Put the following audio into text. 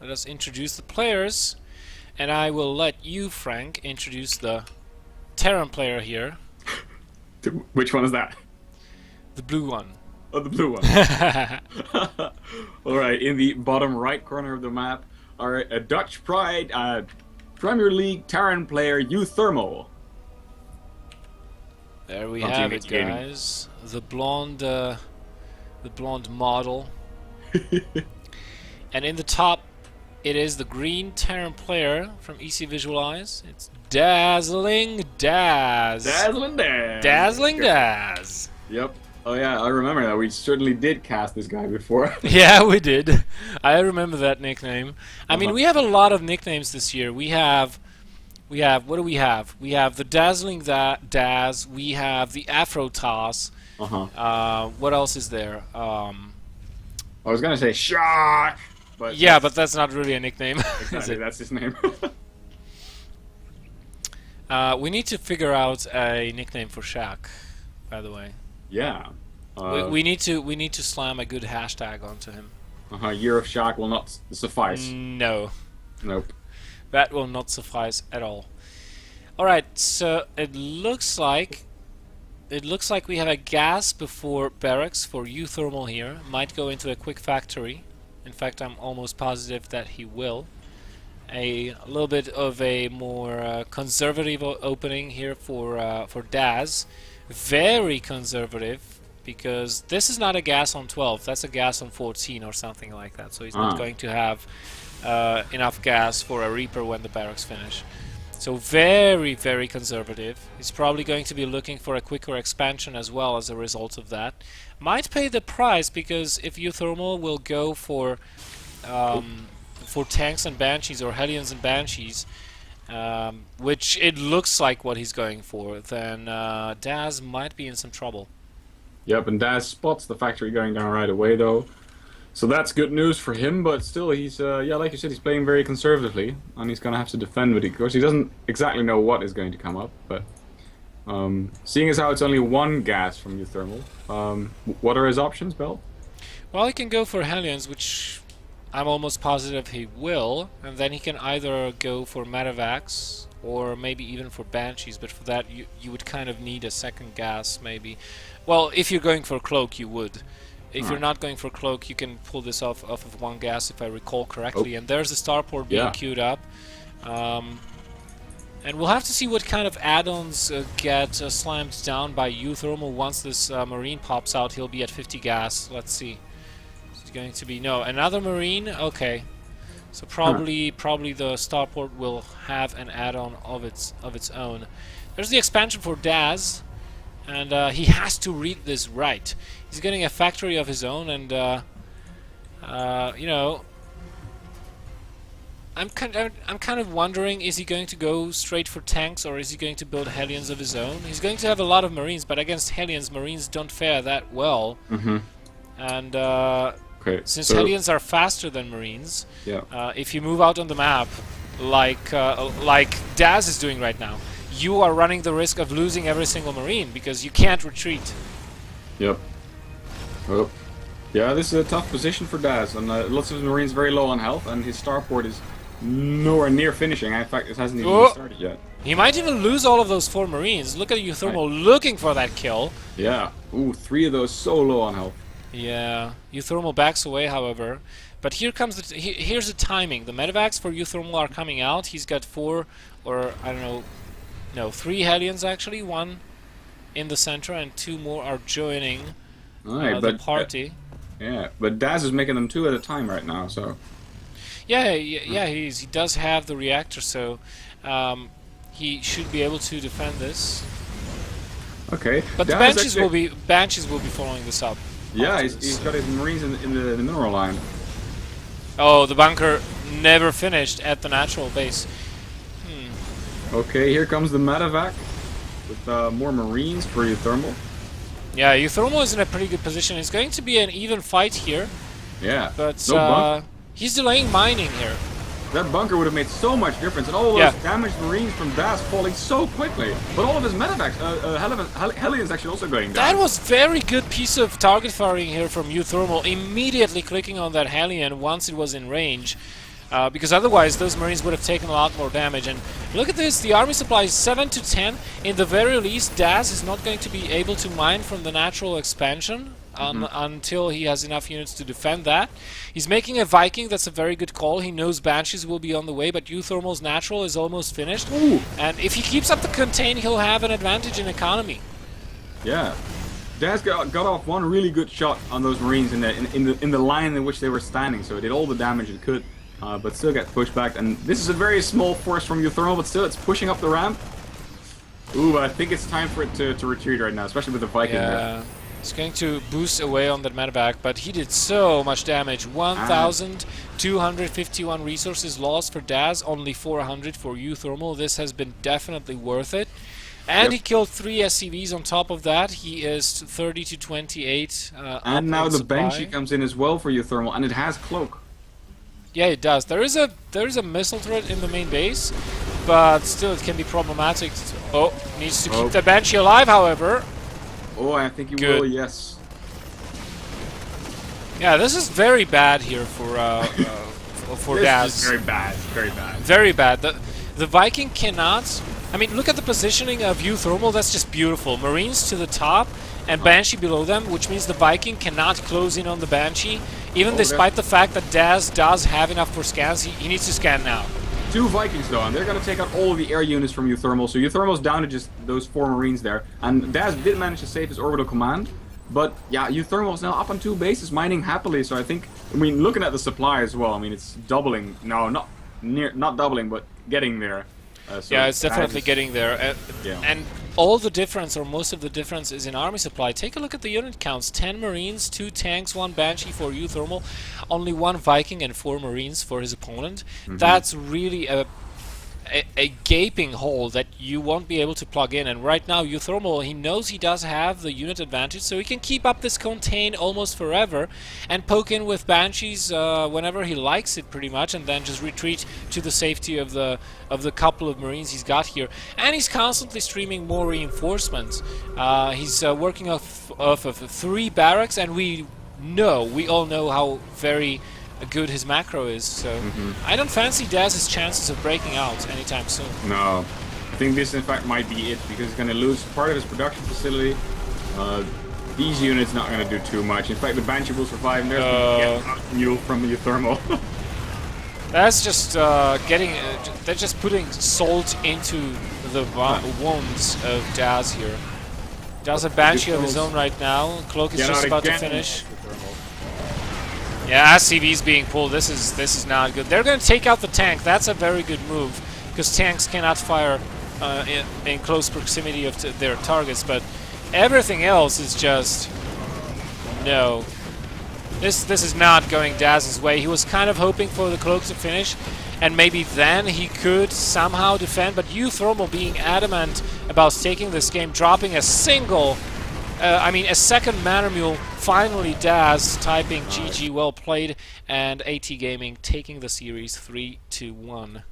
let us introduce the players, and I will let you, Frank, introduce the Terran player here. Which one is that? The blue one. Oh, the blue one. Alright, in the bottom right corner of the map are a Dutch Pride Premier League Terran player, Thermal. There we have it, guys. The blonde model. And in the top, it is the green Terran player from EC Visualize. It's Dazzling Daz. Dazzling Daz. Dazzling Daz. Yep. Oh yeah, I remember that. We certainly did cast this guy before. Yeah, we did. I remember that nickname. I mean, we have a lot of nicknames this year. We have, what do we have? We have the Dazzling Daz. We have the Afro Toss. What else is there? I was gonna say Shot, but yeah, but that's not really a nickname. Exactly, that's his name. We need to figure out a nickname for Shaq, by the way. Yeah. We need to slam a good hashtag onto him. Year of Shaq will not suffice. No. Nope. That will not suffice at all. Alright, so it looks like we have a gas before barracks for Thermal here. Might go into a quick factory. In fact, I'm almost positive that he will. A little bit of a more conservative opening here for Daz. Very conservative, because this is not a gas on 12. That's a gas on 14 or something like that. So he's not going to have enough gas for a Reaper when the barracks finish. So very, very conservative. He's probably going to be looking for a quicker expansion as well as a result of that. Might pay the price, because if Thermal will go for tanks and Banshees or Hellions and Banshees, which it looks like what he's going for, then Daz might be in some trouble. Yep, and Daz spots the factory going down right away, though. So that's good news for him, but still, he's, yeah, like you said, he's playing very conservatively, and he's going to have to defend with it. Of course, he doesn't exactly know what is going to come up, but seeing as how it's only one gas from Thermal, what are his options, Bell? Well, he can go for Hellions, which I'm almost positive he will, and then he can either go for Medivacs or maybe even for Banshees, but for that you would kind of need a second gas, maybe. Well, if you're going for Cloak, you would. If you're not going for Cloak, you can pull this off of one gas, if I recall correctly. And there's the starport being queued up. And we'll have to see what kind of add-ons get slammed down by Thermal once this Marine pops out. He'll be at 50 gas. Let's see. It's going to be... No, another Marine? Okay. So probably the starport will have an add-on of its own. There's the expansion for Daz. And he has to read this right. He's getting a factory of his own, and you know, I'm kind of wondering: is he going to go straight for tanks, or is he going to build Hellions of his own? He's going to have a lot of Marines, but against Hellions, Marines don't fare that well. And since Hellions are faster than Marines, if you move out on the map, like Daz is doing right now, you are running the risk of losing every single Marine because you can't retreat. Yep. Well, yeah, this is a tough position for Daz, and lots of his Marines very low on health, and his starport is nowhere near finishing. In fact, it hasn't even started yet. He might even lose all of those 4 Marines. Look at Thermal looking for that kill. Yeah. Ooh, 3 of those so low on health. Yeah. Thermal backs away, however. But here comes here's the timing. The Medivacs for Thermal are coming out. He's got 4, or I don't know. No, 3 Hellions actually, 1 in the center and 2 more are joining the party. Yeah, but Daz is making them 2 at a time right now, so... Yeah, he does have the reactor, so he should be able to defend this. Okay. But the Banshees will be following this up. Yeah, he's got his Marines in the mineral line. Oh, the bunker never finished at the natural base. Okay, here comes the Medivac with more Marines for Thermal. Yeah, Thermal is in a pretty good position. It's going to be an even fight here. Yeah, but he's delaying mining here. That bunker would have made so much difference, and all those damaged Marines from Daz falling so quickly. But all of his Medivacs, Hellions actually also going down. That was very good piece of target firing here from Thermal. Immediately clicking on that Hellion once it was in range. Because otherwise those Marines would have taken a lot more damage. And look at this, the army supply is 7 to 10. In the very least, Daz is not going to be able to mine from the natural expansion until he has enough units to defend that. He's making a Viking, that's a very good call. He knows Banshees will be on the way, but Euthermal's natural is almost finished. Ooh. And if he keeps up the contain, he'll have an advantage in economy. Yeah. Daz got off one really good shot on those Marines in the line in which they were standing, so it did all the damage it could, but still got pushed back. And this is a very small force from Euthermal, but still it's pushing up the ramp. Ooh, I think it's time for it to retreat right now, especially with the Viking there. He's going to boost away on that medevac, but he did so much damage. 1,251 resources lost for Daz, only 400 for Euthermal. This has been definitely worth it. And he killed 3 SCVs on top of that. He is 30 to 28. And now the Banshee comes in as well for Euthermal, and it has Cloak. Yeah, it does. There is a missile turret in the main base, but still it can be problematic. Oh, needs to keep the Banshee alive, however. Oh, I think he will, yes. Yeah, this is very bad here for Daz. This is very bad, very bad. Very bad. The Viking cannot... I mean, look at the positioning of Euthermal, that's just beautiful. Marines to the top and Banshee below them, which means the Viking cannot close in on the Banshee, even despite the fact that Daz does have enough for scans. He needs to scan now. 2 Vikings though, and they're going to take out all of the air units from Euthermal, so Euthermal's down to just those 4 Marines there. And Daz did manage to save his orbital command, but yeah, Euthermal's now up on 2 bases, mining happily, so I think, I mean, looking at the supply as well, I mean, it's doubling. No, not doubling, but getting there. So yeah, it's definitely getting there. And all the difference, or most of the difference, is in army supply. Take a look at the unit counts. 10 Marines, 2 tanks, 1 Banshee for Euthermal, only 1 Viking and 4 Marines for his opponent. That's really a gaping hole that you won't be able to plug in. And right now, Euthermal, he knows he does have the unit advantage, so he can keep up this contain almost forever and poke in with Banshees whenever he likes it, pretty much, and then just retreat to the safety of the couple of Marines he's got here. And he's constantly streaming more reinforcements. He's working off of 3 barracks, and we all know how very good his macro is, so I don't fancy Daz's chances of breaking out anytime soon. No. I think this in fact might be it, because he's going to lose part of his production facility. These units not going to do too much. In fact, the Banshee will survive, and there's a mule from Euthermal. That's just they're just putting salt into the wounds of Daz here. Daz a Banshee of his own right now. Cloak is just about to finish. Yeah, SCV's being pulled. This is not good. They're going to take out the tank. That's a very good move, because tanks cannot fire in close proximity of their targets. But everything else is just no. This is not going Daz's way. He was kind of hoping for the Cloak to finish, and maybe then he could somehow defend. But Euthermal being adamant about taking this game, dropping a single. a second Manor Mule. Finally, Daz typing GG, well played, and AT Gaming taking the series 3-1.